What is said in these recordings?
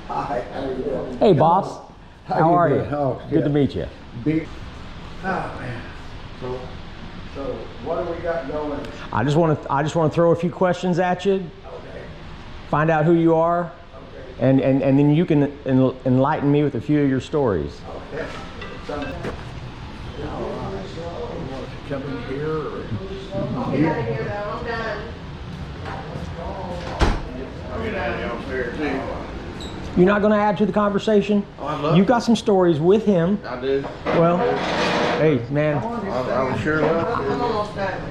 Hi, how are you doing? Hey, boss. How are you? Oh, Good to meet you. Oh man. So what do we got going? I just want to throw a few questions at you. Okay. Find out who you are, Okay. and then you can enlighten me with a few of your stories. Okay. Come in here or? I'll get out of here though, I'm done. I'll get out of downstairs too. You're not going to add to the conversation? Oh, I'd love You've got some stories with him. I do. Well, hey, man. I would sure love I'm to. almost done.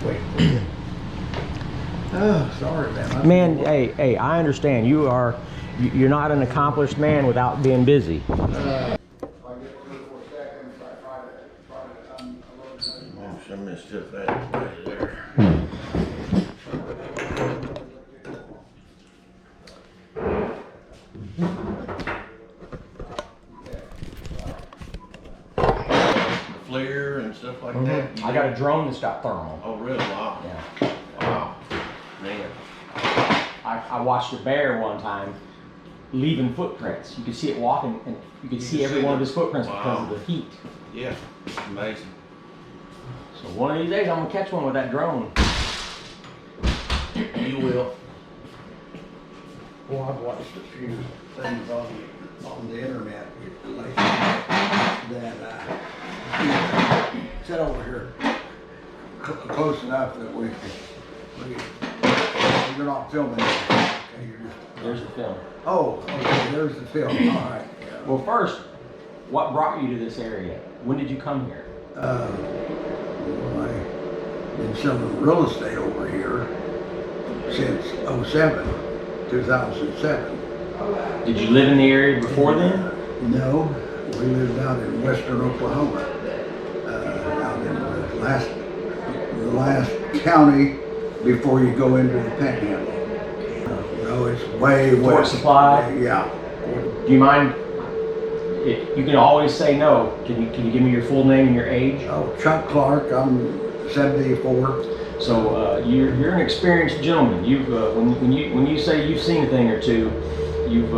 Wait. Oh, sorry, man. Man, hey, I understand. You're not an accomplished man without being busy. Some of this stuff right there. Flare and stuff like that. I got a drone that's got thermal. Oh, really? Wow. Yeah. Wow. Man. I watched a bear one time leaving footprints. You could see it walking, and you could see every one of his footprints because of the heat. Yeah. Amazing. So one of these days, I'm gonna catch one with that drone. You will. Well, I've watched a few things on the internet lately that sit over here close enough that you're not filming. Okay, you're just. There's the film. Oh, okay. There's the film. All right. Yeah. Well, first, what brought you to this area? When did you come here? Well, I've been selling real estate over here since 2007. Did you live in the area before then? No, we lived out in western Oklahoma, out in the last county before you go into the Panhandle. No, it's way Fort west. Supply? Yeah. Do you mind? You can always say no. Can you give me your full name and your age? Oh, Chuck Clark. I'm 74. So you're an experienced gentleman. You've when you say you've seen a thing or two, you've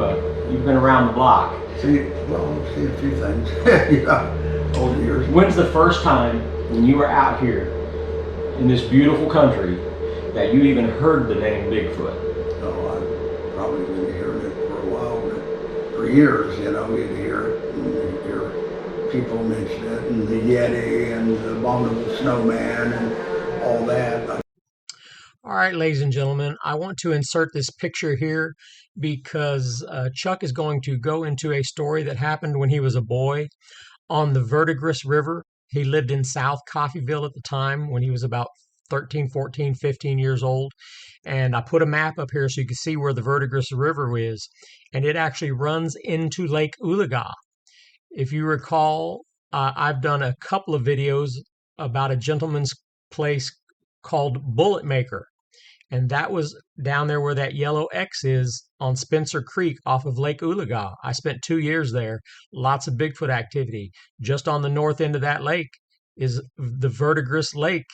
been around the block. See a few things. Yeah, over the years. When's the first time when you were out here in this beautiful country that you even heard the name Bigfoot? Oh, I've probably been hearing it for a while, but for years, you'd hear it, and you'd hear people mention it, and the Yeti, and the abominable snowman, and all that. All right, ladies and gentlemen, I want to insert this picture here because Chuck is going to go into a story that happened when he was a boy on the Verdigris River. He lived in South Coffeyville at the time when he was about 13, 14, 15 years old. And I put a map up here so you can see where the Verdigris River is. And it actually runs into Lake Oologah. If you recall, I've done a couple of videos about a gentleman's place called Bullet Maker. And that was down there where that yellow X is on Spencer Creek off of Lake Oologah. I spent 2 years there. Lots of Bigfoot activity. Just on the north end of that lake is the Verdigris Lake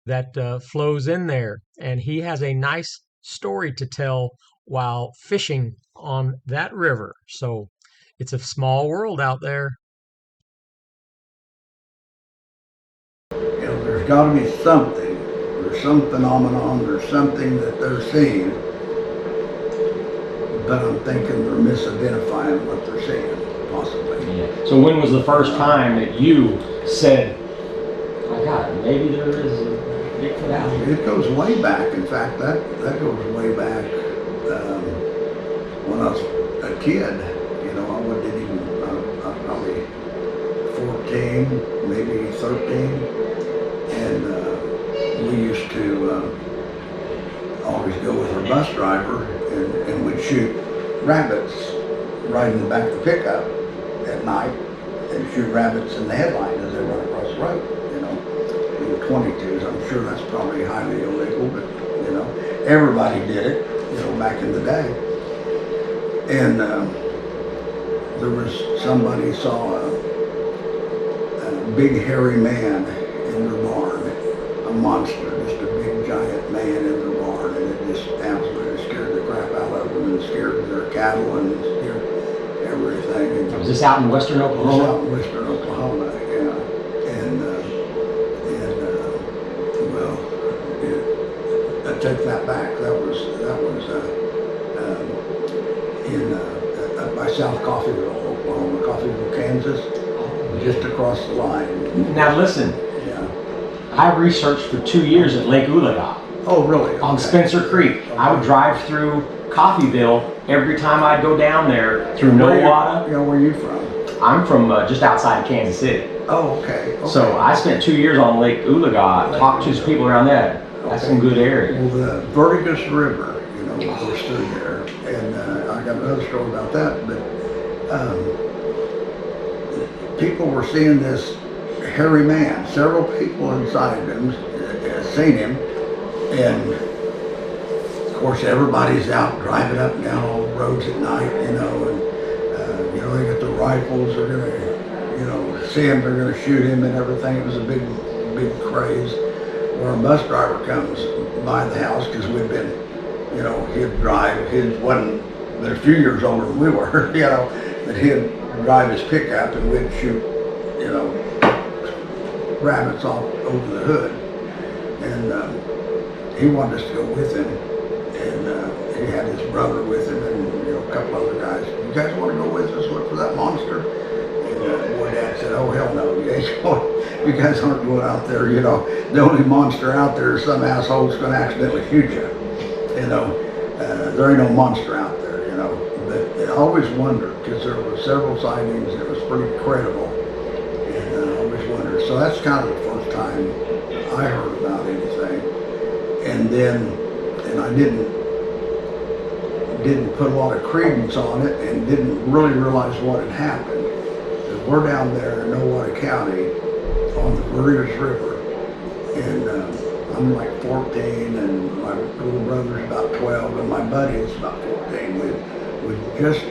that flows in there. And he has a nice story to tell while fishing on that river. So it's a small world out there. There's got to be something. There's some phenomenon. There's something that they're seeing. But I'm thinking they're misidentifying what they're seeing, possibly. Yeah. So when was the first time that you said, "My God, maybe there is a Bigfoot out here"? It goes way back. In fact, that goes way back when I was a kid. I wasn't even. I was probably 14, maybe 13, and we used to always go with our bus driver, and we'd shoot rabbits right in the back of the pickup at night, and shoot rabbits in the headlight as they run across the road. In the 22s, I'm sure that's probably highly illegal, but everybody did it, back in the day. And there was somebody saw a big hairy man in their barn, a monster, just a big giant man in their barn, and it just absolutely scared the crap out of them and scared their cattle and scared everything. Was this out in western It was Oklahoma? out in western Oklahoma, yeah. Well, I take that back. That was by South Coffeyville, Oklahoma, Coffeyville, Kansas, just across the line. Now listen, Yeah. I researched for 2 years at Lake Oolaga Oh, really? on Okay. Spencer Creek. I would drive through Coffeyville every time I'd go down there through Nowata. Yeah, where are you from? I'm from just outside of Kansas City. Oh, okay. So I spent 2 years on Lake Oolaga, talked to some people around there. That's some good area. Well, the Vertigus River, goes through there, and I got another story about that. But people were seeing this hairy man. Several people inside him seen him, and of course everybody's out driving up and down all the roads at night, and they got the rifles. They're gonna, see him. They're gonna shoot him and everything. It was a big craze. Where a bus driver comes by the house, because we'd been, he'd drive. His wasn't but a few years older than we were, but he'd drive his pickup and we'd shoot, rabbits off over the hood. And he wanted us to go with him, and he had his brother with him, and a couple other guys. You guys want to go with us? Look for that monster? And boy, Dad said, "Oh hell no! You guys aren't going out there. The only monster out there is some asshole's going to accidentally shoot you. There ain't no monster out there. But I always wondered, because there were several sightings. It was pretty credible, and I always wondered. So that's kind of the first time I heard about anything. And I didn't put a lot of credence on it, and didn't really realize what had happened. We're down there in Nowata County on the Vertigus River, and I'm like 14, and my little brother's about 12, and my buddy is about 14. We just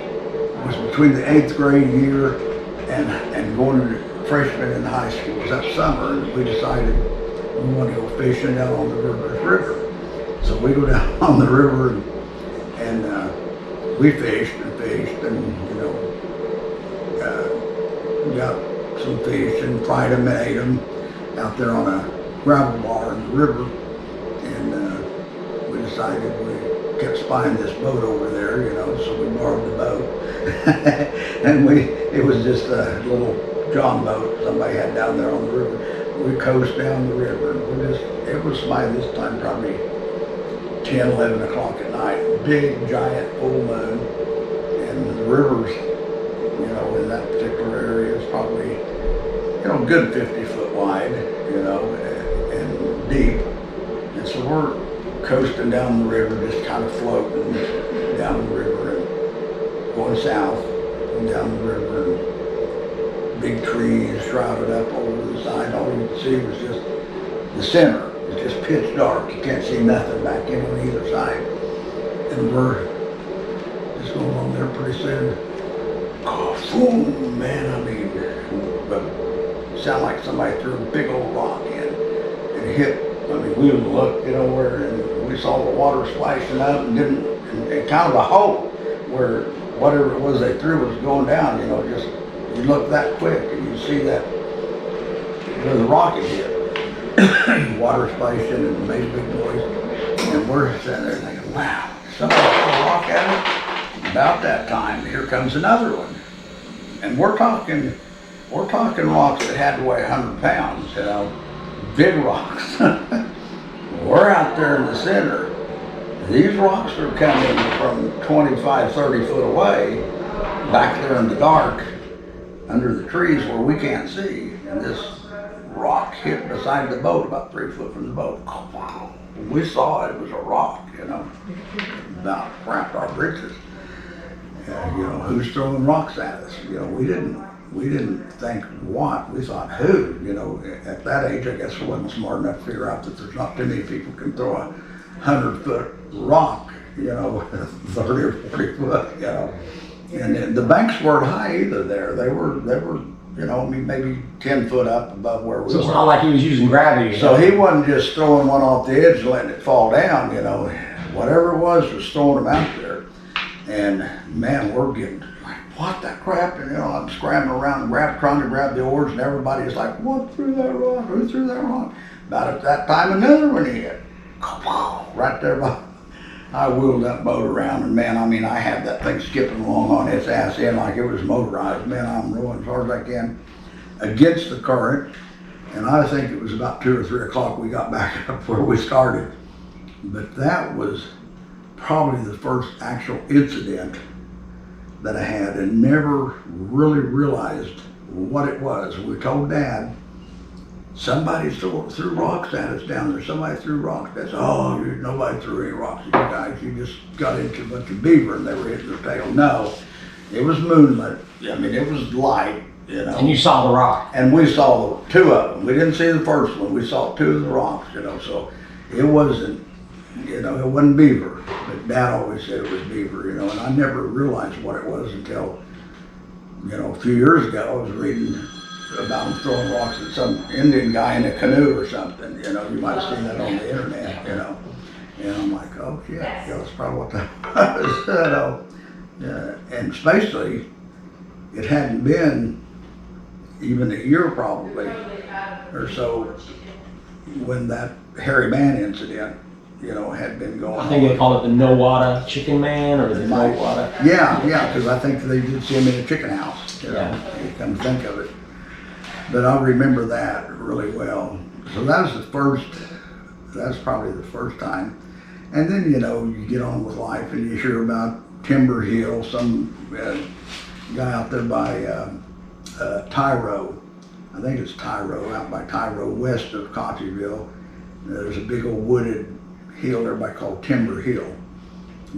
was between the 8th grade year and going to freshman in high school. It was that summer, and we decided we want to go fishing down on the Vertigus River. So we go down on the river, and we fished, and got some fish and fried them and ate them out there on a gravel bar in the river. And we decided, we kept spying this boat over there, so we borrowed the boat. And it was just a little John boat somebody had down there on the river. We coast down the river, and it was by this time probably 10, 11 o'clock at night. Big, giant full moon, and the river's, in that particular area is probably, good 50 foot wide, and deep. And so we're coasting down the river, just kind of floating down the river and going south and down the river, and big trees shrouded up over the side. All you could see was just the center. It's just pitch dark. You can't see nothing back in on either side. And we're just going on there pretty soon. Oh, boom, man, but it sounded like somebody threw a big old rock in. And it hit, we looked, and we saw the water splashing up, and kind of a hole where whatever it was they threw was going down, just, you look that quick and you see that where the rock had hit. Water splashing and made a big noise. And we're sitting there thinking, wow, somebody threw a rock at it. About that time, here comes another one. And we're talking rocks that had to weigh 100 pounds, big rocks. We're out there in the center. These rocks are coming from 25, 30 foot away, back there in the dark, under the trees where we can't see. And this rock hit beside the boat, about 3 foot from the boat. We saw it was a rock, about wrapped our britches. Who's throwing rocks at us? We didn't think what, we thought who, at that age, I guess we wasn't smart enough to figure out that there's not too many people can throw a 100-foot rock, 30 or 40 foot, and the banks weren't high either there. They were, maybe 10 foot up above where we were. So it's not like he was using gravity. So he wasn't just throwing one off the edge and letting it fall down, whatever it was throwing them out there. And man, we're getting like, what the crap? And I'm scrambling around trying to grab the oars, and everybody's like, what threw that rock? Who threw that rock? About at that time, another one hit. Right there by. I wheeled that boat around, and man, I mean, I had that thing skipping along on its ass end like it was motorized. Man, I'm rowing as hard as I can against the current. And I think it was about 2 or 3 o'clock we got back up where we started. But that was probably the first actual incident that I had, and never really realized what it was. We told Dad, somebody threw rocks at us down there. Somebody threw rocks at us. Oh, nobody threw any rocks at you guys. You just got into a bunch of beaver and they were hitting their tail. No, it was moonlit. I mean, it was light, And you saw the rock. And we saw 2 of them. We didn't see the first one. We saw 2 of the rocks, so it wasn't, it wasn't beaver. But Dad always said it was beaver, and I never realized what it was until, a few years ago. I was reading about them throwing rocks at some Indian guy in a canoe or something. You might have seen that on the internet, And I'm like, oh yeah, that's probably what that was. And especially, it hadn't been even a year probably or so when that hairy man incident, had been going on. I think they call it the No-Wada Chicken Man, or the No-Wada. Yeah, because I think they did see him in a chicken house. You come to think of it. But I remember that really well. So that was that's probably the first time. And then, you get on with life and you hear about Timber Hill, some guy out there by Tyro. I think it's Tyro, out by Tyro, west of Coffeyville. There's a big old wooded hill everybody called Timber Hill,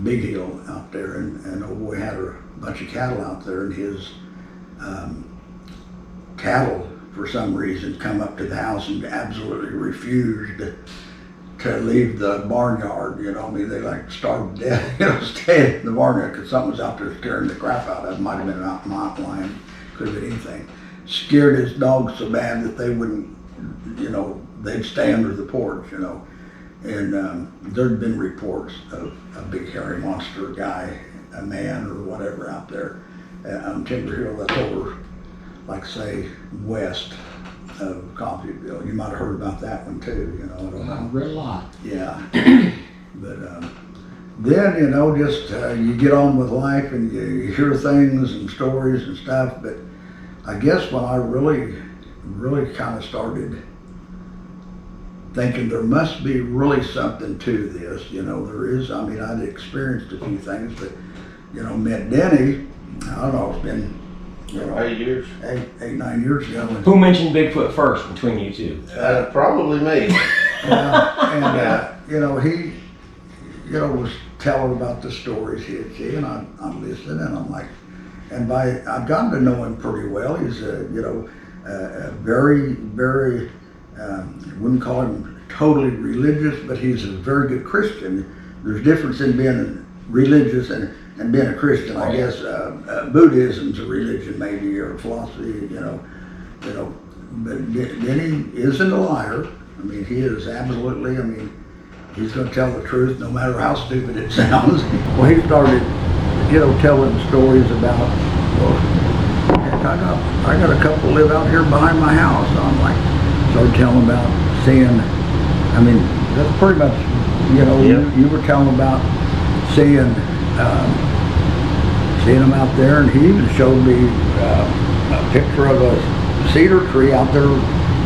big hill out there. And old boy had a bunch of cattle out there, and his cattle, for some reason, come up to the house and absolutely refused to leave the barnyard. They like starved to death, staying in the barnyard because something was out there scaring the crap out of them. Might have been a mountain lion, could have been anything. Scared his dogs so bad that they wouldn't, they'd stay under the porch, And there'd been reports of a big hairy monster guy, a man or whatever out there on Timber Hill. That's over, like say, west of Coffeyville. You might have heard about that one too, I don't know. I read a lot. Yeah. But then, just you get on with life and you hear things and stories and stuff. But I guess when I really kind of started thinking there must be really something to this, there is. I mean, I'd experienced a few things, but, met Denny, I don't know, it's been, 8 years. 9 years ago. Who mentioned Bigfoot first between you two? Probably me. He, was telling about the stories he had seen, and I'm listening, and I'm like, I've gotten to know him pretty well. He's a very, very, wouldn't call him totally religious, but he's a very good Christian. There's a difference in being religious and being a Christian. I guess Buddhism's a religion maybe, or philosophy, but Denny isn't a liar. I mean, he is absolutely, he's going to tell the truth no matter how stupid it sounds. Well, he started, telling stories about, heck, I got a couple live out here behind my house. So I'm like, started telling about seeing, that's pretty much, you were telling about seeing them out there, and he even showed me a picture of a cedar tree out there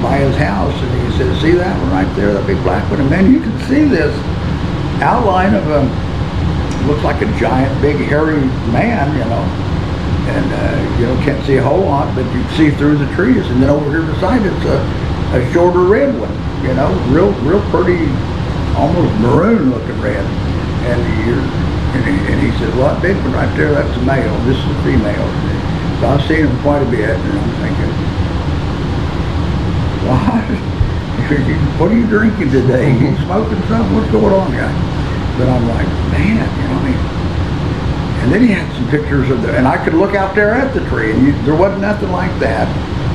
by his house, and he said, see that one right there, that big black one? And man, you can see this outline of looks like a giant, big, hairy man, and can't see a whole lot, but you can see through the trees. And then over here beside it's a shorter red one, real pretty, almost maroon looking red. And he said, well, that big one right there, that's a male, this is a female. So I've seen them quite a bit, and I'm thinking, what are you drinking today? You smoking something? What's going on, guy? But I'm like, man, and then he had some pictures of and I could look out there at the tree, and there wasn't nothing like that.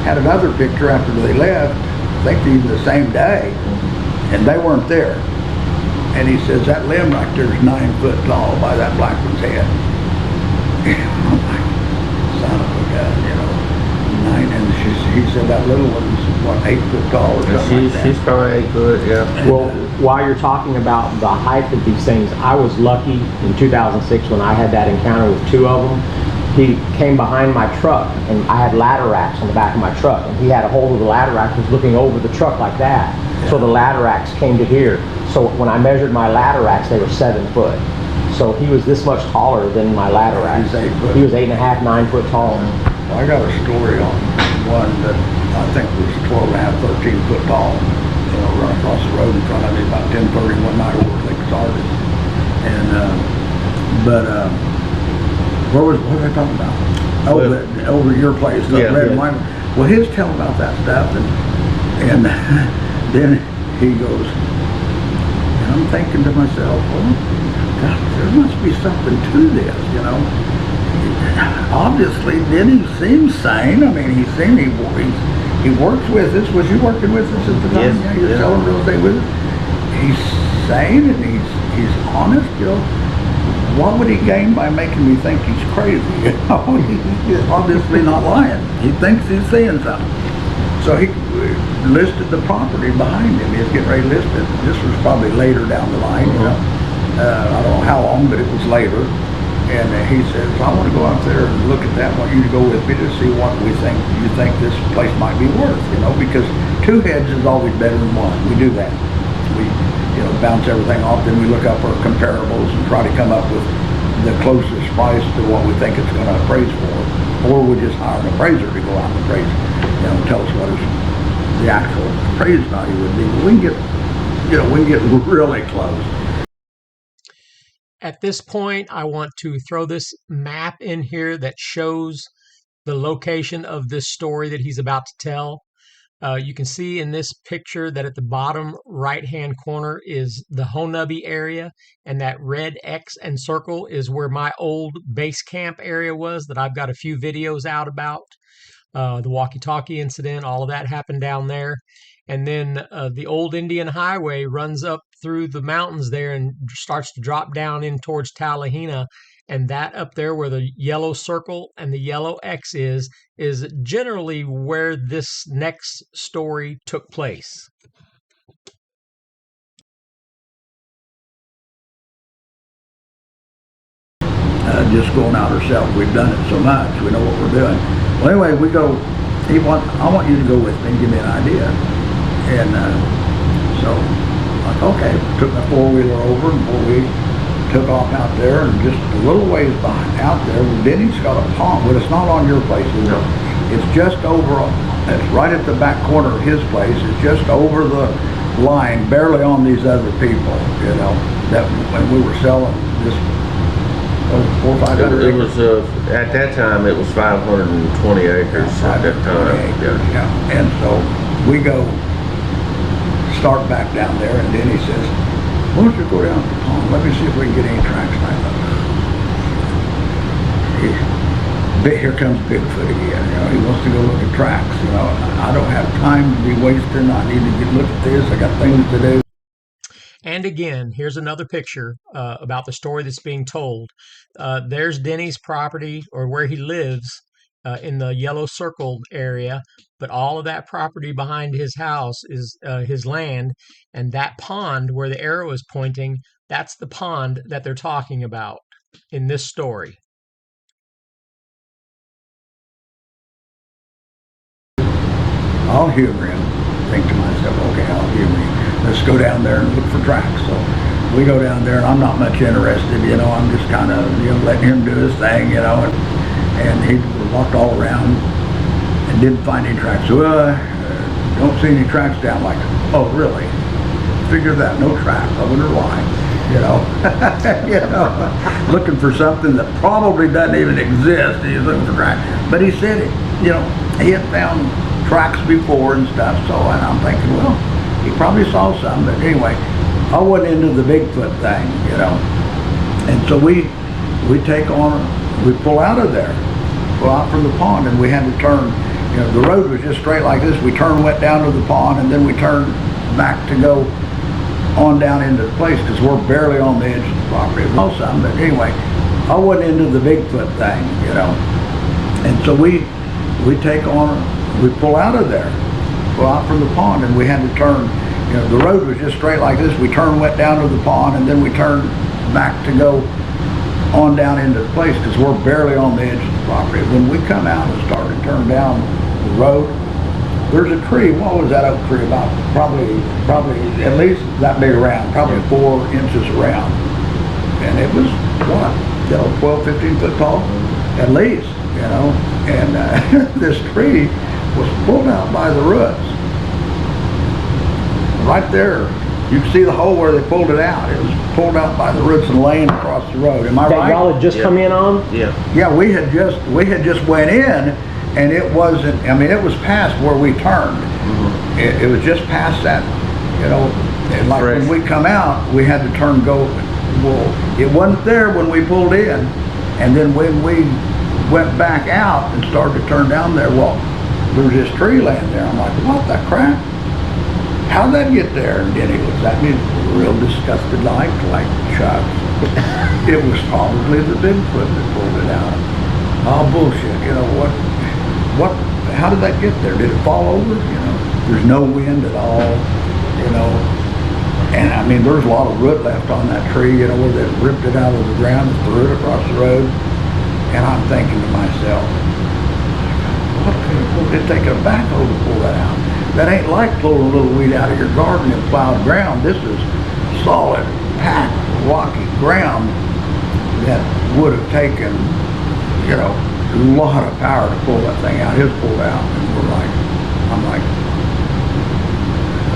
Had another picture after they left, I think even the same day, and they weren't there. And he says, that limb right there is 9 foot tall by that black one's head. I'm like, son of a gun, you know. 9, and he said that little one's, what, 8 foot tall or something like that. She's probably 8 foot, yeah. Well, while you're talking about the height of these things, I was lucky in 2006 when I had that encounter with 2 of them. He came behind my truck, and I had ladder racks on the back of my truck, and he had a hold of the ladder rack and was looking over the truck like that. So the ladder racks came to here. So when I measured my ladder racks, they were 7 foot. So he was this much taller than my ladder racks. He's 8 foot. He was 8.5, 9 foot tall. Well, I got a story on one that I think was 12.5, 13 foot tall. You know, run across the road in front of me about 10:30 one night over Lake Sardis. And what was I talking about? Oh, over your place, the Yeah, red yeah. wine. Well, his telling about that stuff, and then he goes, and I'm thinking to myself, well, God, there must be something to this, you know. Obviously, Denny seems sane. I mean, he works with us. Was you working with us at the time? Yes, Yeah, you're yeah. selling real estate with us. He's sane and he's honest, you know. What would he gain by making me think he's crazy? You know, he's obviously not lying. He thinks he's saying something. So he listed the property behind him. He was getting ready to list it. This was probably later down the line, you know. I don't know how long, but it was later. And he says, I want to go out there and look at that. I want you to go with me to see what you think this place might be worth, you know, because 2 heads is always better than 1. We do that. We, you know, bounce everything off, then we look up our comparables and try to come up with the closest price to what we think it's going to appraise for. Or we just hire an appraiser to go out and appraise, you know, tell us what the actual appraised value would be. We can get, you know, we can get really close. At this point, I want to throw this map in here that shows the location of this story that he's about to tell. You can see in this picture that at the bottom right-hand corner is the Honubby area, and that red X and circle is where my old base camp area was that I've got a few videos out about. The walkie-talkie incident, all of that happened down there. And then the old Indian Highway runs up through the mountains there and starts to drop down in towards Talihina. And that up there where the yellow circle and the yellow X is generally where this next story took place. Just going out ourselves. We've done it so much. We know what we're doing. Well, anyway, we go. I want you to go with me and give me an idea. And so, like, okay, took my 4-wheeler over and we took off out there, and just a little ways behind out there, Denny's got a pond. Well, it's not on your place, is it? It's just over. It's right at the back corner of his place. It's just over the line, barely on these other people. You know, that when we were selling this. 400 or 500 It was at that time it was 520 acres at that time. Yeah. And so we go start back down there, and Denny says, "Why don't you go down to the pond? Let me see if we can get any tracks lined up." Here comes Bigfoot again. You know, he wants to go look at tracks. You know, I don't have time to be wasting. I need to look at this. I got things to do. And again, here's another picture about the story that's being told. There's Denny's property, or where he lives, in the yellow circled area, but all of that property behind his house is his land, and that pond where the arrow is pointing, that's the pond that they're talking about in this story. I'll humor him. Think to myself, okay, I'll humor him. Let's go down there and look for tracks. So we go down there, and I'm not much interested, you know. I'm just kind of, you know, letting him do his thing, you know. And he walked all around and didn't find any tracks. So, don't see any tracks down. Like, oh, really? Figure that, no tracks. I wonder why, you know. You know, looking for something that probably doesn't even exist. He's looking for tracks. But he said it, you know, he had found tracks before and stuff. So, and I'm thinking, well, he probably saw some. But anyway, I wasn't into the Bigfoot thing, you know. And so we pull out of there, go out from the pond, and we had to turn. You know, the road was just straight like this. We went down to the pond, and then we turned back to go on down into the place because we're barely on the edge of the property. Well, some, but anyway, I wasn't into the Bigfoot thing, you know. And so we pull out of there, pull out from the pond, and we had to turn, you know, the road was just straight like this. We turned, went down to the pond, and then we turned back to go on down into the place because we're barely on the edge of the property. When we come out and start to turn down the road, there's a tree. What was that oak tree about? Probably at least that big around, probably 4 inches around. And it was, what, you know, 12, 15 foot tall, at least, you know. And this tree was pulled out by the roots. Right there, you can see the hole where they pulled it out. It was pulled out by the roots and laying across the road. Am I That right? y'all had just come in on? Yeah. Yeah, we had just went in, and it wasn't. I mean, it was past where we turned. It was just past that, you know. And like Fresh. when we come out, we had to turn go. Well, it wasn't there when we pulled in, and then when we went back out and started to turn down there, well, there was this tree laying there. I'm like, what the crap? How'd that get there? And Denny looks at me real disgusted like Chuck. It was probably the Bigfoot that pulled it out. Oh, bullshit. You know, how did that get there? Did it fall over? You know, there's no wind at all, you know. And I mean, there's a lot of root left on that tree, you know, where they ripped it out of the ground and threw it across the road. And I'm thinking to myself, what could it take a backhoe to pull that out? That ain't like pulling a little weed out of your garden in plowed ground. This is solid, packed, rocky ground that would have taken, you know, a lot of power to pull that thing out. It was pulled out, and I'm like,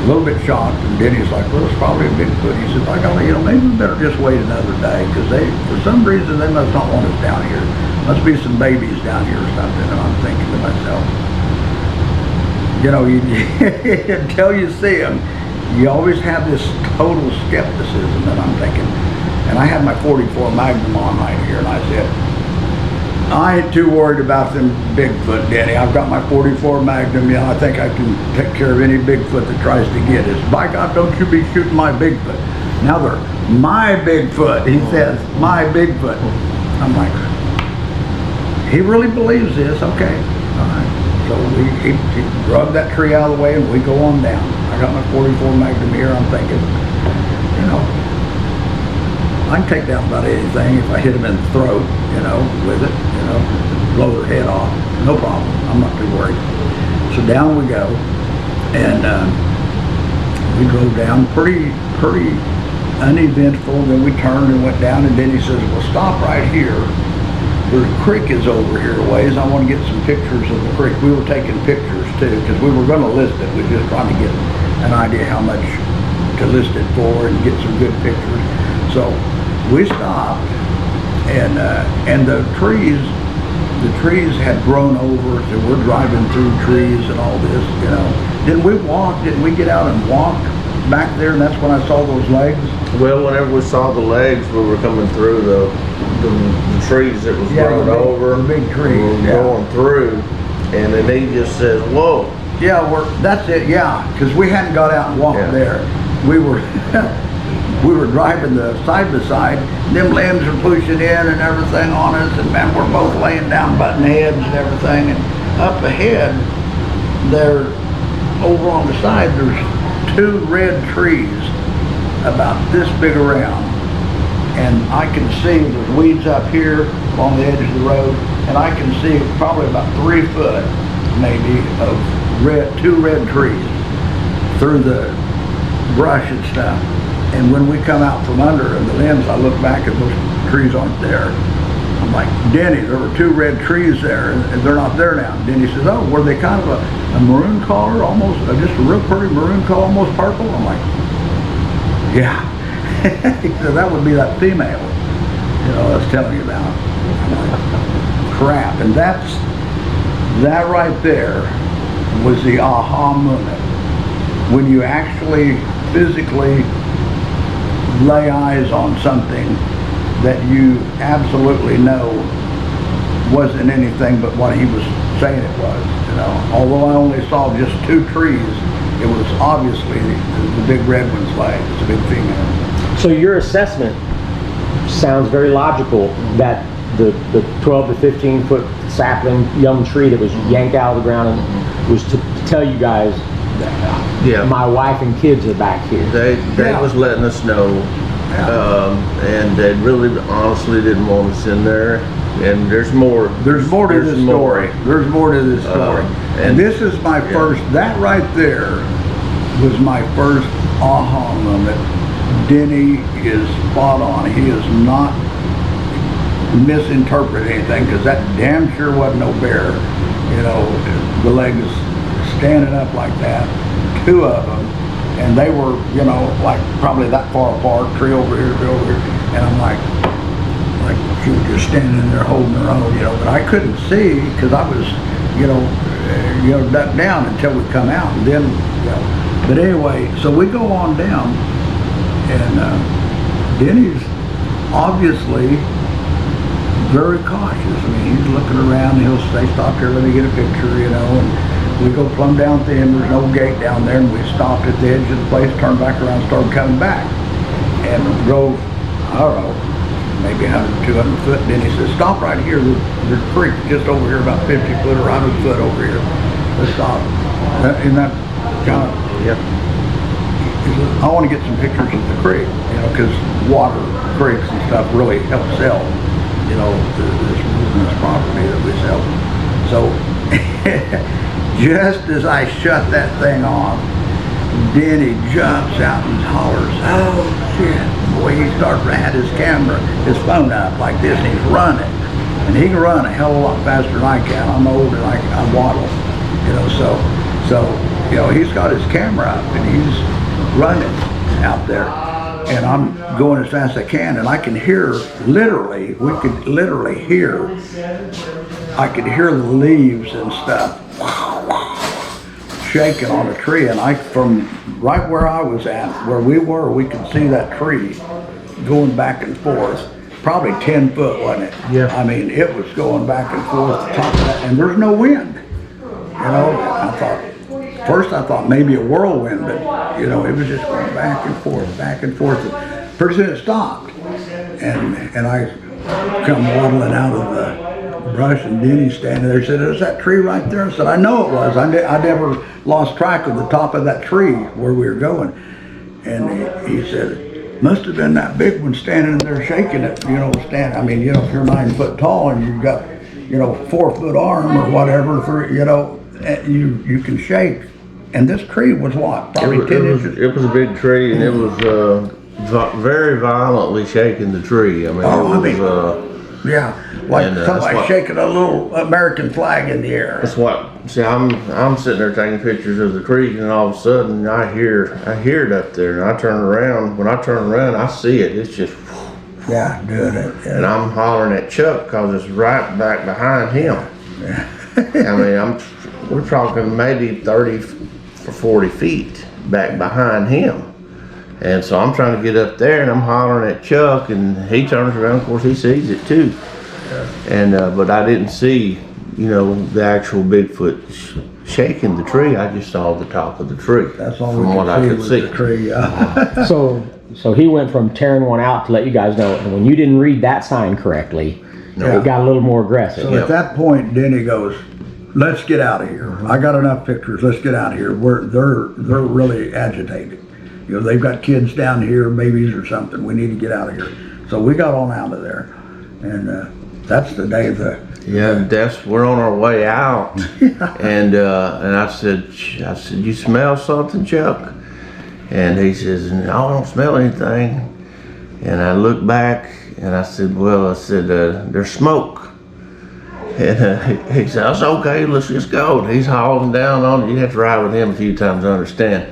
a little bit shocked. And Denny's like, well, it's probably a Bigfoot. He said, by golly, you know, maybe we better just wait another day because for some reason, they must not want us down here. Must be some babies down here or something. And I'm thinking to myself, you know, until you see them, you always have this total skepticism. And I'm thinking, and I had my 44 Magnum on right here, and I said, I ain't too worried about them Bigfoot, Denny. I've got my 44 Magnum. You know, I think I can take care of any Bigfoot that tries to get us. By God, don't you be shooting my Bigfoot. Now they're my Bigfoot. He says, my Bigfoot. I'm like, he really believes this. Okay, all right. So he rubbed that tree out of the way, and we go on down. I got my 44 Magnum here. I'm thinking, you know, I can take down about anything if I hit him in the throat, you know, with it, you know, blow their head off. No problem. I'm not too worried. So down we go, and we drove down pretty uneventful. Then we turned and went down, and then he says, well, stop right here. The creek is over here a ways. I want to get some pictures of the creek. We were taking pictures too because we were going to list it. We were just trying to get an idea how much to list it for and get some good pictures. So we stopped, and the trees had grown over, so we're driving through trees and all this, you know. Didn't we get out and walk back there, and that's when I saw those legs? Well, whenever we saw the legs, we were coming through the trees that was grown over. The big trees, we were going through, and then he just says, whoa. Yeah, that's it, yeah, because we hadn't got out and walked there. We were driving the side by side. Them limbs are pushing in and everything on us, and man, we're both laying down button heads and everything. And up ahead, there, over on the side, there's 2 red trees about this big around. And I can see there's weeds up here on the edge of the road, and I can see probably about 3 foot maybe of 2 red trees through the brush and stuff. And when we come out from under the limbs, I look back and those trees aren't there. I'm like, Denny, there were 2 red trees there, and they're not there now. And Denny says, oh, were they kind of a maroon color, almost, just a real pretty maroon color, almost purple? I'm like, yeah. He said, that would be that female, you know, I was telling you about. I'm like, crap. And that right there was the aha moment. When you actually physically lay eyes on something that you absolutely know wasn't anything but what he was saying it was, you know. Although I only saw just 2 trees, it was obviously the big red one's leg. It's a big female. So your assessment sounds very logical that the 12 to 15 foot sapling young tree that was yanked out of the ground and was to tell you guys Yeah. my wife and kids are back here. They Yeah. was letting us know, and they really honestly didn't want us in there. And there's more. There's more to this more. story. There's more to this story. And this is my first, that right there was my first aha moment. Denny is spot on. He is not misinterpreting anything, because that damn sure wasn't no bear. You know, the legs standing up like that, two of them, and they were, you know, like probably that far apart, tree over here, tree over here, and I'm like she was just standing there holding her own, you know, but I couldn't see because I was, you know, ducked down until we come out, and then, you know, but anyway, so we go on down, and Denny's obviously very cautious. I mean, he's looking around, and he'll say, "Stop here, let me get a picture," you know, and we go plumb down to him. There's no gate down there, and we stopped at the edge of the place, turned back around, started coming back, and drove, I don't know, maybe 100, 200 foot. Then he says, "Stop right here. There's a creek just over here, about 50 foot or 100 foot over here. Let's stop." And that kind of, Yep. he says, "I want to get some pictures of the creek, you know, because water, creeks and stuff really help sell, you know, this property that we sell." So just as I shut that thing off, Denny jumps out and hollers, "Oh shit!" Boy, he starts to have his camera, his phone up like this, and he's running. And he can run a hell of a lot faster than I can. I'm old and I waddle, you know. So you know, he's got his camera up and he's running out there, and I'm going as fast as I can, and I can hear literally. We could literally hear. I could hear the leaves and stuff shaking on the tree, and from right where I was at, where we were, we could see that tree going back and forth, probably 10 foot, wasn't it? Yeah. I mean, it was going back and forth, top of that, and there's no wind. You know, first I thought maybe a whirlwind, but you know, it was just going back and forth, back and forth. And pretty soon it stopped, and I come waddling out of the brush, and Denny's standing there. He said, "Is that tree right there?" I said, "I know it was. I never lost track of the top of that tree where we were going." And he said, "Must have been that big one standing there shaking it, you know, I mean, you know, if you're 9 foot tall and you've got, you know, 4 foot arm or whatever, you know, you can shake." And this tree was what? Probably 10 inches. It was a big tree, and it was very violently shaking the tree. I mean, it was. Yeah, like And, somebody that's what- shaking a little American flag in the air. That's what. See, I'm sitting there taking pictures of the creek, and all of a sudden I hear it up there, and I turn around. When I turn around, I see it. It's just. Yeah, doing it. Yeah. And I'm hollering at Chuck because it's right back behind him. I mean, we're talking maybe 30 or 40 feet back behind him. And so I'm trying to get up there, and I'm hollering at Chuck, and he turns around. Of course, he sees it too. And but I didn't see, you know, the actual Bigfoot shaking the tree. I just saw the top of the tree. That's all from we what I could could see see. was the tree. Yeah. So he went from tearing one out to let you guys know, and when you didn't read that sign correctly, Yeah. it got a little more aggressive. So at that point, Denny goes, "Let's get out of here. I got enough pictures. Let's get out of here." They're really agitated. You know, they've got kids down here, babies or something. We need to get out of here. So we got on out of there, and that's the day of the. Yeah, we're on our way out, and I said, "You smell something, Chuck?" And he says, "No, I don't smell anything." And I looked back, and I said, "There's smoke." And he said, "That's okay, let's just go." And he's hauling down on it. You have to ride with him a few times to understand.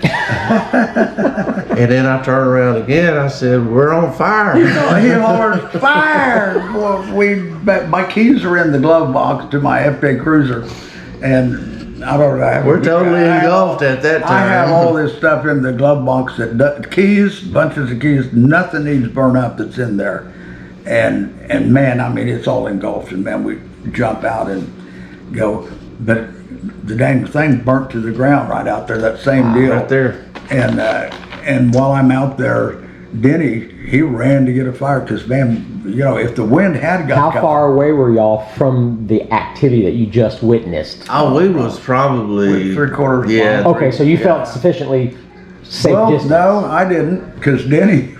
And then I turned around again. I said, "We're on fire." He hollered, "Fire!" Well, my keys are in the glove box to my FJ Cruiser, and I don't know. We're totally engulfed at that time. I have all this stuff in the glove box keys, bunches of keys. Nothing needs burn up that's in there, and man, I mean, it's all engulfed, and man, we jump out and go, but the dang thing burnt to the ground right out there. That same deal right there. And while I'm out there, Denny, he ran to get a fire because, man, you know, if the wind had got How caught- far away were y'all from the activity that you just witnessed? Oh, we was probably 3/4 Yeah. mile. Okay, so you Yeah. felt sufficiently safe Well, distance. no, I didn't, because Denny,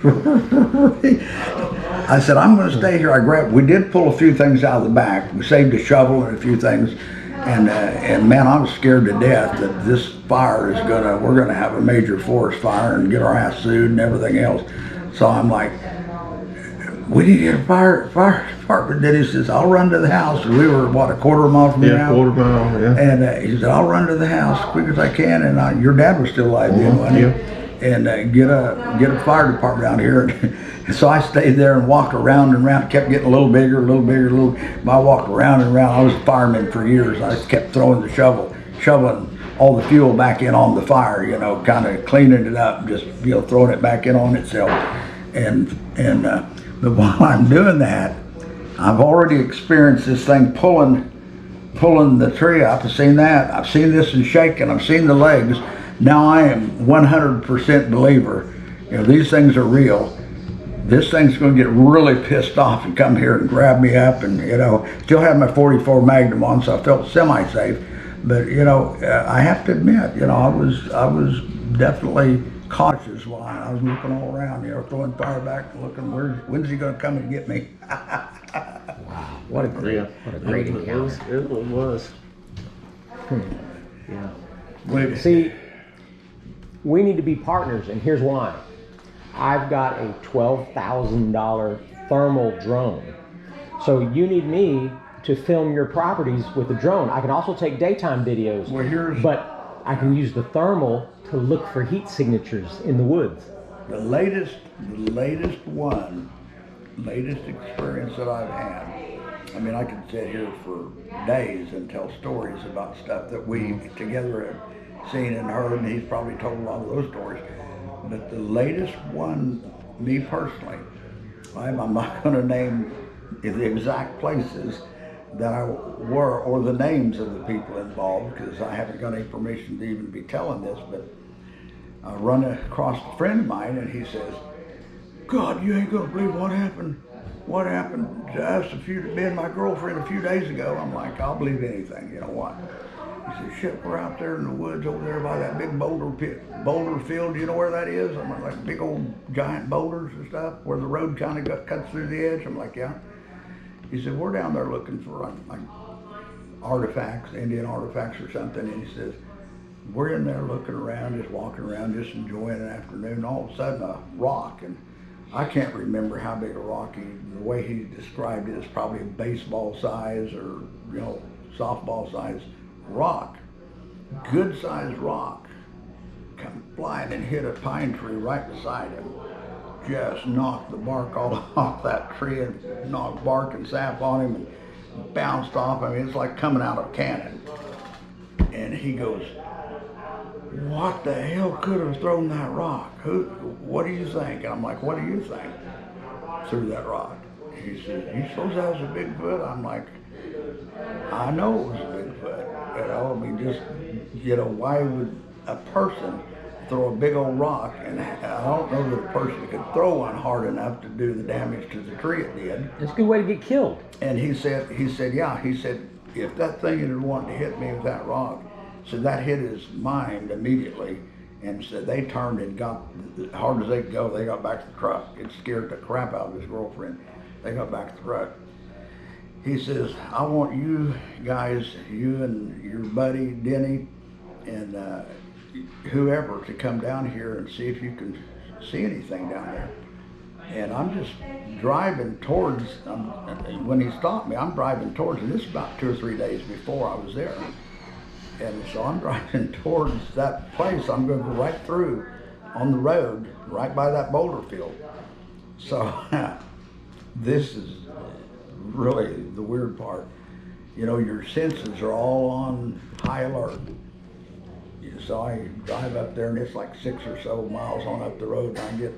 I said, I'm going to stay here. We did pull a few things out of the back. We saved a shovel and a few things. And man, I was scared to death that this fire we're going to have a major forest fire and get our ass sued and everything else. So I'm like, we need to get a fire department. Denny says, I'll run to the house. And we were, what, a quarter mile from your house? quarter mile, yeah. And he said, I'll run to the house as quick as I can. And your dad was still alive then, wasn't he? And get a fire department out here. And so I stayed there and walked around and around. It kept getting a little bigger. I walked around and around. I was a fireman for years. I just kept throwing the shoveling all the fuel back in on the fire, you know, kind of cleaning it up, just, you know, throwing it back in on itself. But while I'm doing that, I've already experienced this thing pulling the tree up. I've seen that. I've seen this and shaking. I've seen the legs. Now I am 100% believer. You know, these things are real. This thing's going to get really pissed off and come here and grab me up, and, you know, still have my 44 Magnum on, so I felt semi-safe. But, you know, I have to admit, you know, I was definitely cautious while I was looking all around, you know, throwing fire back and looking, when's he going to come and get me? Wow, what a great encounter. It was. Yeah. See, we need to be partners, and here's why. I've got a $12,000 thermal drone. So you need me to film your properties with the drone. I can also take daytime videos, but I can use the thermal to look for heat signatures in the woods. The latest experience that I've had, I mean, I could sit here for days and tell stories about stuff that we together have seen and heard, and he's probably told a lot of those stories. But the latest one, me personally, I'm not going to name the exact places that I were or the names of the people involved, because I haven't got any permission to even be telling this, but I run across a friend of mine and he says, God, you ain't going to believe what happened to us, me and my girlfriend a few days ago. I'm like, I'll believe anything, you know what? He said, shit, we're out there in the woods over there by that big boulder field. Do you know where that is? I'm like, big old giant boulders and stuff, where the road kind of cuts through the edge. I'm like, yeah. He said, we're down there looking for like artifacts, Indian artifacts or something. And he says, we're in there looking around, just walking around, just enjoying an afternoon. All of a sudden, a rock, and I can't remember how big a rock. The way he described it is probably a baseball size or, you know, softball size rock, good sized rock, come flying and hit a pine tree right beside him. Just knocked the bark all off that tree and knocked bark and sap on him and bounced off. I mean, it's like coming out of a cannon. And he goes, what the hell could have thrown that rock? What do you think? And I'm like, what do you think threw that rock? He said, you suppose that was a Bigfoot? I'm like, I know it was a Bigfoot. You know, I mean, just, you know, why would a person throw a big old rock? And I don't know that a person could throw one hard enough to do the damage to the tree it did. It's a good way to get killed. And he said, if that thing had wanted to hit me with that rock, so that hit his mind immediately, and said they turned and got, as hard as they could go, they got back to the truck. It scared the crap out of his girlfriend. They got back to the truck. He says, I want you guys, you and your buddy Denny, and whoever, to come down here and see if you can see anything down there. And I'm just driving towards, when he stopped me, I'm driving towards, and this is about 2 or 3 days before I was there. And so I'm driving towards that place. I'm going to go right through on the road, right by that boulder field. So this is really the weird part. You know, your senses are all on high alert. So I drive up there, and it's like 6 or so miles on up the road, and I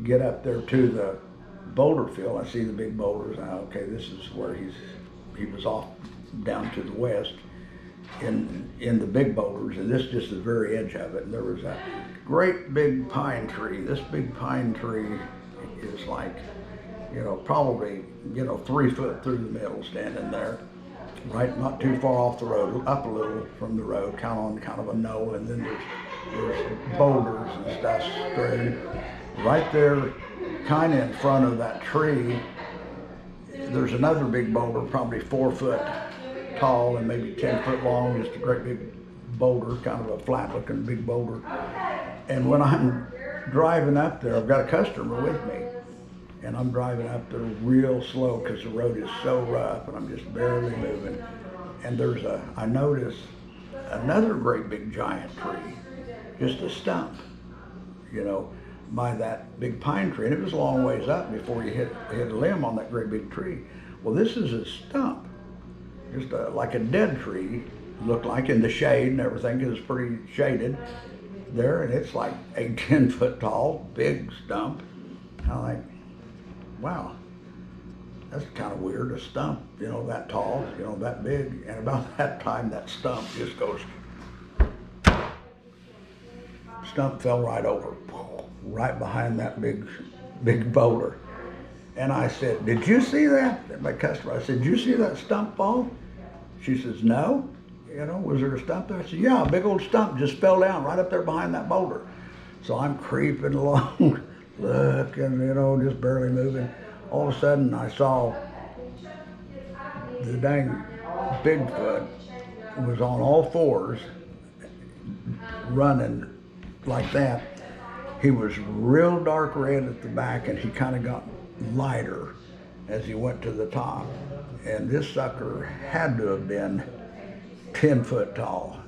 get up there to the boulder field. I see the big boulders. Okay, this is where he was off down to the west. in the big boulders, and this just the very edge of it. And there was a great big pine tree. This big pine tree is like, probably 3 foot through the middle, standing there, right, not too far off the road, up a little from the road, kind of a knoll, and then there's boulders and stuff strewn right there, kind of in front of that tree. There's another big boulder, probably 4 foot tall and maybe 10 foot long, just a great big boulder, kind of a flat looking big boulder. And when I'm driving up there, I've got a customer with me, and I'm driving up there real slow because the road is so rough and I'm just barely moving. And I notice another great big giant tree, just a stump, by that big pine tree. And it was a long ways up before you hit a limb on that great big tree. Well, this is a stump, just like a dead tree, looked like, in the shade and everything, because it's pretty shaded there, and it's like 8-10 foot tall, big stump. I'm like, wow, that's kind of weird, a stump, that tall, that big. And about that time, that stump just goes, stump fell right over, right behind that big boulder. And I said, did you see that? My customer, I said, did you see that stump fall? She says, no. Was there a stump there? I said, yeah, a big old stump just fell down right up there behind that boulder. So I'm creeping along, looking, just barely moving. All of a sudden, I saw the dang Bigfoot was on all fours, running like that. He was real dark red at the back, and he kind of got lighter as he went to the top. And this sucker had to have been 10 foot tall,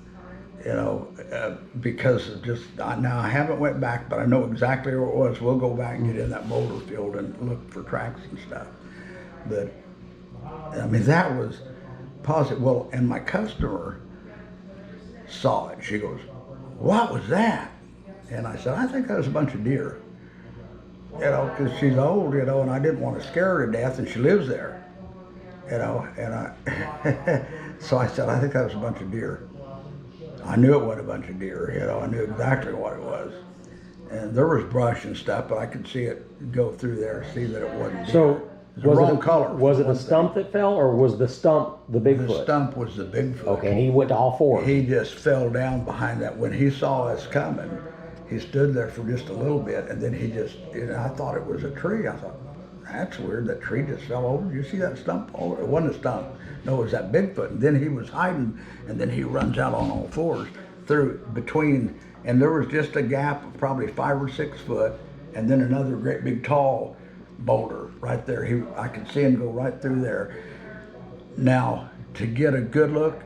because of just, now I haven't went back, but I know exactly where it was. We'll go back and get in that boulder field and look for tracks and stuff. But, that was positive. Well, and my customer saw it. She goes, what was that? And I said, I think that was a bunch of deer, because she's old, and I didn't want to scare her to death, and she lives there, and I, so I said, I think that was a bunch of deer. I knew it was a bunch of deer, I knew exactly what it was. And there was brush and stuff, but I could see it go through there, see that it wasn't deer. So it was the wrong color. Was it the stump that fell, or was the stump the Bigfoot? The stump was the Bigfoot. Okay, and he went to all fours. He just fell down behind that. When he saw us coming, he stood there for just a little bit, and then he just, I thought it was a tree. I thought, that's weird, that tree just fell over. Did you see that stump? Oh, it wasn't a stump. No, it was that Bigfoot. And then he was hiding, and then he runs out on all fours through between, and there was just a gap of probably 5 or 6 foot, and then another great big tall boulder right there. I could see him go right through there. Now, to get a good look,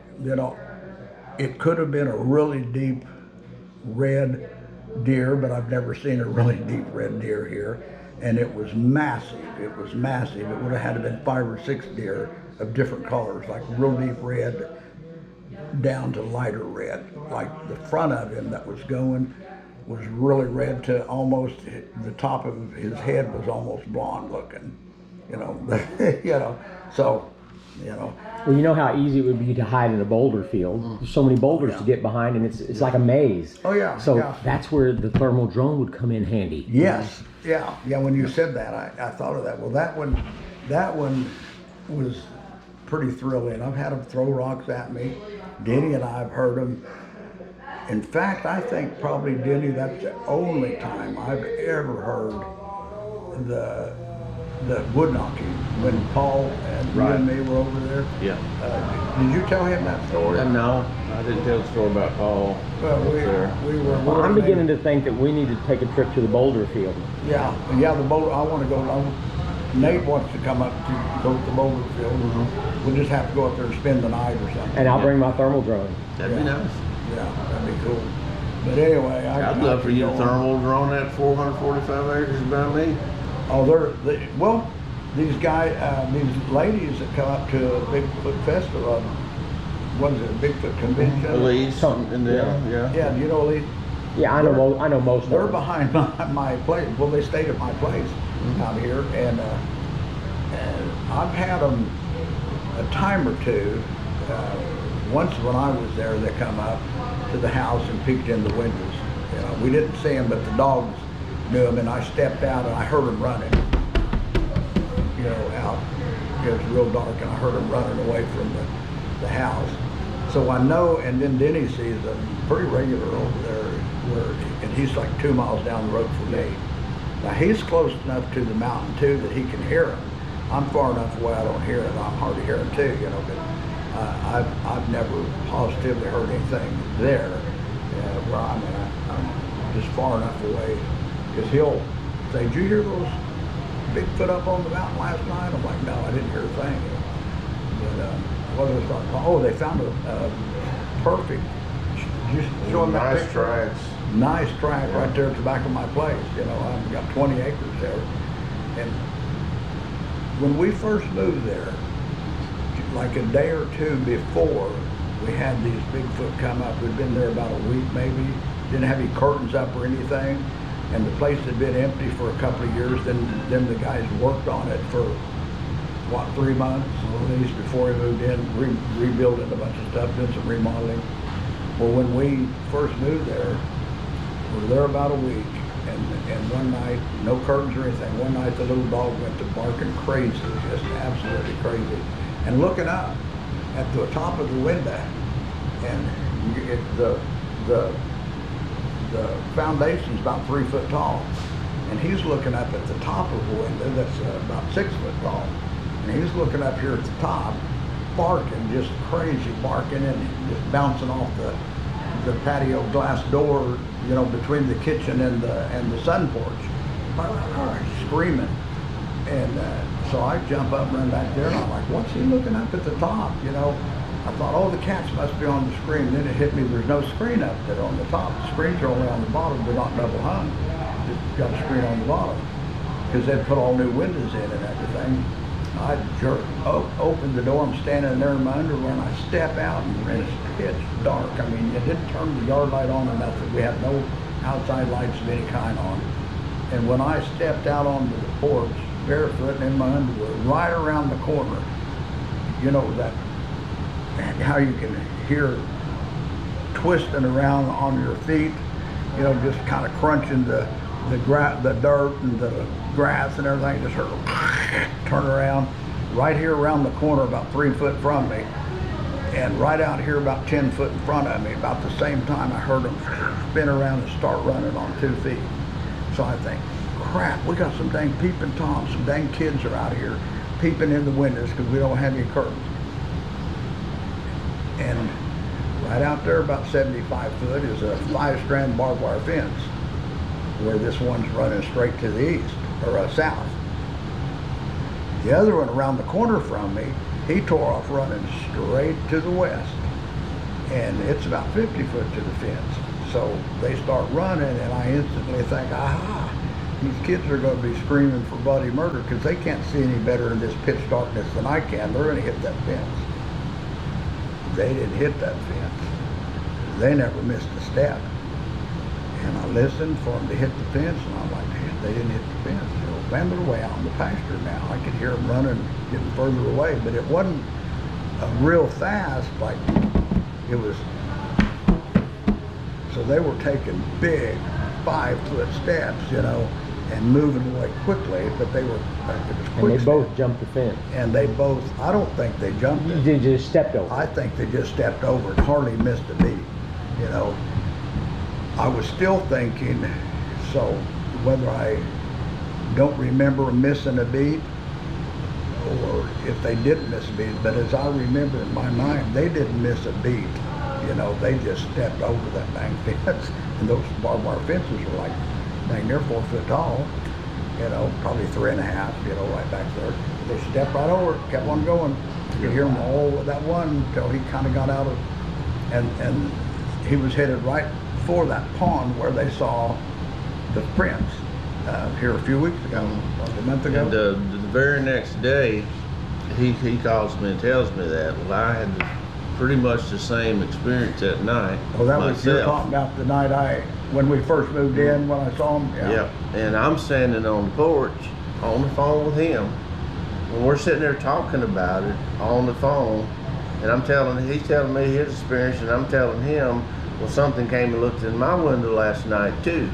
it could have been a really deep red deer, but I've never seen a really deep red deer here. And it was massive. It was massive. It would have had to have been 5 or 6 deer of different colors, like real deep red down to lighter red. Like the front of him that was going was really red to almost the top of his head was almost blonde looking. So. Well, you know how easy it would be to hide in a boulder field. There's so many boulders to get behind, and it's like a maze. Oh yeah. So yeah. that's where the thermal drone would come in handy. Yes. Yeah. When you said that, I thought of that. Well, that one was pretty thrilling. I've had them throw rocks at me. Denny and I have heard them. In fact, I think probably, Denny, that's the only time I've ever heard the wood knocking when Paul and you and me were over there. Yeah. Did you tell him that story? No, I didn't tell the story about Paul. Well, we were. Well, I'm beginning to think that we need to take a trip to the boulder field. Yeah, the boulder. I want to go. Nate wants to come up to go to the boulder field. Mm-hmm. We'll just have to go up there and spend the night or something. And I'll bring my thermal drone. That'd be nice. Yeah, that'd be cool. But anyway, I'd love for you to thermal drone that 445 acres about me. Oh, these guys, these ladies that come up to a Bigfoot festival, what is it, a Bigfoot convention? Elise, something, yeah. Yeah, do you know Elise? Yeah, I know most of them. They're behind my place. Well, they stayed at my place out here, and I've had them a time or two once when I was there, they come up to the house and peeked in the windows. You know, we didn't see them, but the dogs knew them, and I stepped out and I heard them running. You know, out. It was real dark, and I heard them running away from the house. So I know, and then Denny sees them pretty regular over there, and he's like 2 miles down the road from me. Now he's close enough to the mountain too that he can hear them. I'm far enough away I don't hear it. I'm hard to hear them too, you know. But I've never positively heard anything there. Where I'm at, I'm just far enough away, because he'll say, "Did you hear those Bigfoot up on the mountain last night?" I'm like, "No, I didn't hear a thing." But what was I talking about? Oh, they found a perfect. Just show them that Nice picture. tracks. Nice track right there at the back of my place. You know, I've got 20 acres there. And when we first moved there, like a day or two before, we had these Bigfoot come up. We'd been there about a week maybe. Didn't have any curtains up or anything. And the place had been empty for a couple of years. Then the guys worked on it for, what, 3 months at least before we moved in, rebuilding a bunch of stuff, doing some remodeling. Well, when we first moved there, we were there about a week, and one night, no curtains or anything, one night the little dog went to barking crazy, just absolutely crazy. And looking up at the top of the window, and the foundation's about 3 foot tall, and he's looking up at the top of the window that's about 6 foot tall, and he's looking up here at the top, barking, just crazy barking, and just bouncing off the patio glass door, you know, between the kitchen and the sun porch, screaming. And so I jump up and run back there, and I'm like, "What's he looking up at the top?" You know, I thought, "Oh, the cats must be on the screen." Then it hit me, there's no screen up there on the top. The screens are only on the bottom. They're not double hung. Just got a screen on the bottom, because they'd put all new windows in and everything. I opened the door. I'm standing there in my underwear, and I step out, and it's pitch dark. I mean, it didn't turn the yard light on or nothing. We had no outside lights of any kind on. And when I stepped out onto the porch, barefoot and in my underwear, right around the corner, you know, that how you can hear twisting around on your feet, you know, just kind of crunching the dirt and the grass and everything. Just heard turn around right here around the corner, about 3 foot from me, and right out here about 10 foot in front of me. About the same time, I heard them spin around and start running on 2 feet. So I think, crap, we got some dang peeping toms. Some dang kids are out here peeping in the windows because we don't have any curtains. And right out there, about 75 foot, is a 5-strand barbed wire fence, where this one's running straight to the east, or south. The other one around the corner from me, he tore off running straight to the west. And it's about 50 foot to the fence. So they start running, and I instantly think, aha, these kids are going to be screaming for bloody murder, because they can't see any better in this pitch darkness than I can. They're going to hit that fence. They didn't hit that fence. They never missed a step. And I listened for them to hit the fence, and I'm like, man, they didn't hit the fence. You know, man, they're way out in the pasture now. I could hear them running, getting further away, but it wasn't real fast, like it was. So they were taking big 5-foot steps, you know, and moving away quickly, but they were, it was quick. And they both jumped the fence. And they both, I don't think they jumped it. They just stepped over. I think they just stepped over and hardly missed a beat, you know. I was still thinking, so whether I don't remember missing a beat, or if they didn't miss a beat, but as I remember in my mind, they didn't miss a beat. You know, they just stepped over that dang fence. And those barbed wire fences were like dang near 4 foot tall, you know, probably 3.5, you know, right back there. They stepped right over it, kept on going. You hear them all that one until he kind of got out of, and he was headed right for that pond where they saw the prints here a few weeks ago, like a month ago. And the very next day, he calls me and tells me that. Well, I had pretty much the same experience that night. Oh, that was, you're myself. talking about the night when we first moved in, when I saw him? Yeah. And I'm standing on the porch on the phone with him. When we're sitting there talking about it on the phone, And he's telling me his experience, and I'm telling him, well, something came and looked in my window last night too.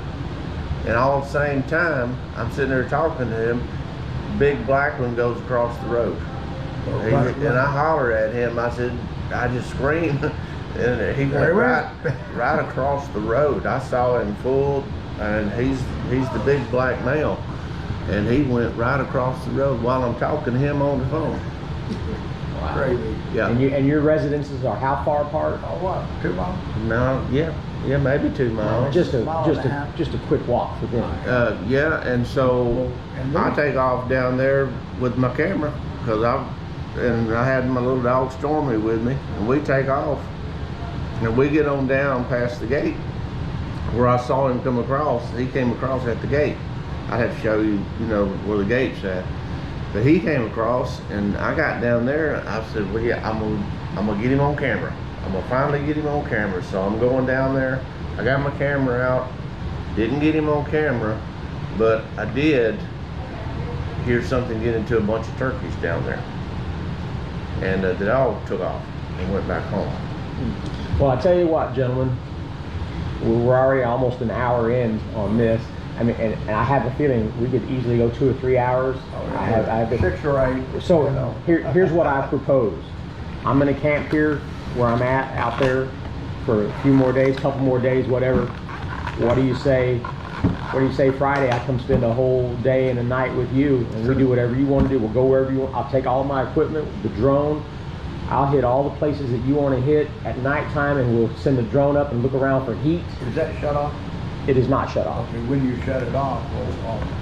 And all at the same time, I'm sitting there talking to him, big black one goes across the road. And I holler at him, I said, I just screamed, and he went right across the road. I saw him full, and he's the big black male. And he went right across the road while I'm talking to him on the phone. Wow. Crazy. Yeah. And your residences are how far apart? Oh, what? 2 miles? No, yeah, maybe 2 miles. Just Mile and a half. a quick walk for them. Yeah, and so And I then- take off down there with my camera because I had my little dog Stormy with me, and we take off, and we get on down past the gate where I saw him come across. He came across at the gate. I'd have to show you, where the gate's at. But he came across, and I got down there. I said, well, yeah, I'm gonna get him on camera. I'm gonna finally get him on camera. So I'm going down there. I got my camera out. Didn't get him on camera, but I did hear something get into a bunch of turkeys down there. And the dog took off and went back home. Well, I tell you what, gentlemen, we're already almost an hour in on this. I mean, and I have a feeling we could easily go 2 or 3 hours. I have 6 or 8. So here's what I propose. I'm gonna camp here where I'm at out there for a few more days, couple more days, whatever. What do you say? Friday I come spend a whole day and a night with you, and we do whatever you want to do. We'll go wherever you want. I'll take all my equipment, the drone. I'll hit all the places that you want to hit at nighttime, and we'll send the drone up and look around for heat. Is that shut off? It is not shut off. Okay, when you shut it off,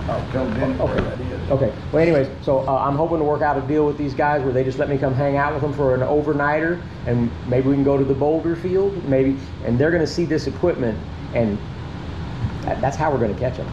I'll tell Denny where that is. Okay. Well, anyways, so I'm hoping to work out a deal with these guys where they just let me come hang out with them for an overnighter, and maybe we can go to the boulder field, maybe, and they're going to see this equipment, and that's how we're going to catch them.